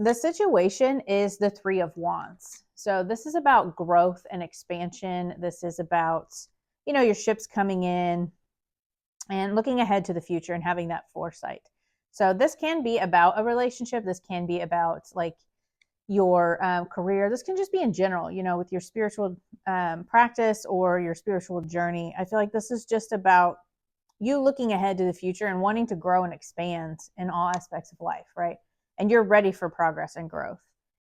The situation is the Three of Wands. So this is about growth and expansion. This is about, your ships coming in and looking ahead to the future and having that foresight. So this can be about a relationship. This can be about like your career. This can just be in general, with your spiritual practice or your spiritual journey. I feel like this is just about you looking ahead to the future and wanting to grow and expand in all aspects of life, right? And you're ready for progress and growth.